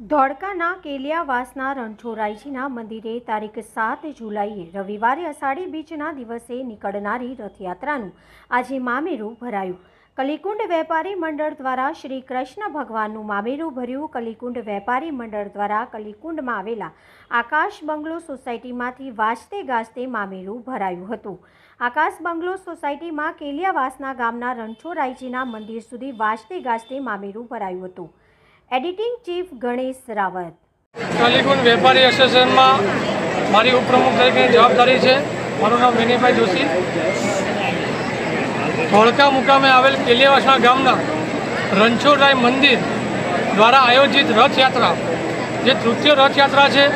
ધોળકાના કેલિયાવાસના રણછોડરાયજીના મંદિરે તારીખ 7 જુલાઈએ રવિવારે અષાઢી બીજના દિવસે નીકળનારી રથયાત્રાનું આજે મામેરું ભરાયું। કલીકુંડ વેપારી મંડળ દ્વારા શ્રી કૃષ્ણ ભગવાનનું મામેરું ભર્યું। કલીકુંડ વેપારી મંડળ દ્વારા કલીકુંડમાં આવેલા આકાશ બંગલો સોસાયટીમાંથી વાજતે ગાજતે મામેરું ભરાયું હતું। આકાશ બંગલો સોસાયટીમાં કેલિયાવાસના ગામના રણછોડરાયજીના મંદિર સુધી વાજતે ગાજતે મામેરું ભરાયું હતું। Editing chief Ganesh Rawat. कलीकुंड वेपारी एसोसिएशन में मारी उपप्रमुख तरीके जवाबदारी है। मारू नाम विनयभाई जोशी। धोळका मुकामे आवेल केलियावासना गामना रणछोडराय मंदिर द्वारा आयोजित रथयात्रा जे तृतीय रथयात्रा है,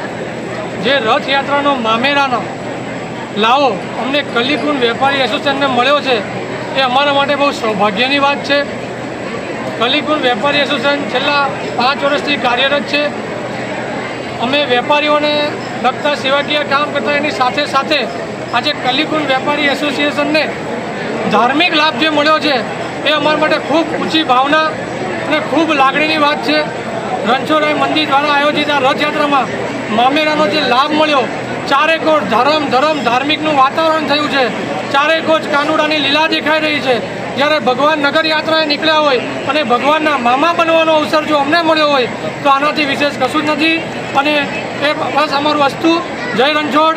जे रथयात्रानो मामेरानो लावो अमने कलीकुंड वेपारी एसोसिएशन ने मळ्यो छे ए अमारा माटे बहु सौभाग्यनी वात छे। कलीकुंड वेपारी एसोसिएशन छेल्ला 5 वर्षथी कार्यरत है। अमे वेपारीओने लगता सेवाकीय काम करता एनी साथे साथे आज कलीकुंड वेपारी एसोसिएशन ने धार्मिक लाभ जो मळ्यो छे ए अमारा माटे खूब ऊँची भावना अने खूब लागणीनी वात छे। रणछोडराय मंदिर द्वारा आयोजित आ रथयात्रा में मामेरानो जे लाभ मळ्यो, चारे कोर धर्म धर्म धार्मिकनुं वातावरण थयुं छे। चारे कोच कानुडानी लीला देखाई रही है। જ્યારે ભગવાન નગર યાત્રાએ નીકળ્યા હોય અને ભગવાનના મામા બનવાનો અવસર જો અમને મળ્યો હોય તો આનાથી વિશેષ કશું જ નથી। અને એ બસ અમારું વસ્તુ જય રણછોડ।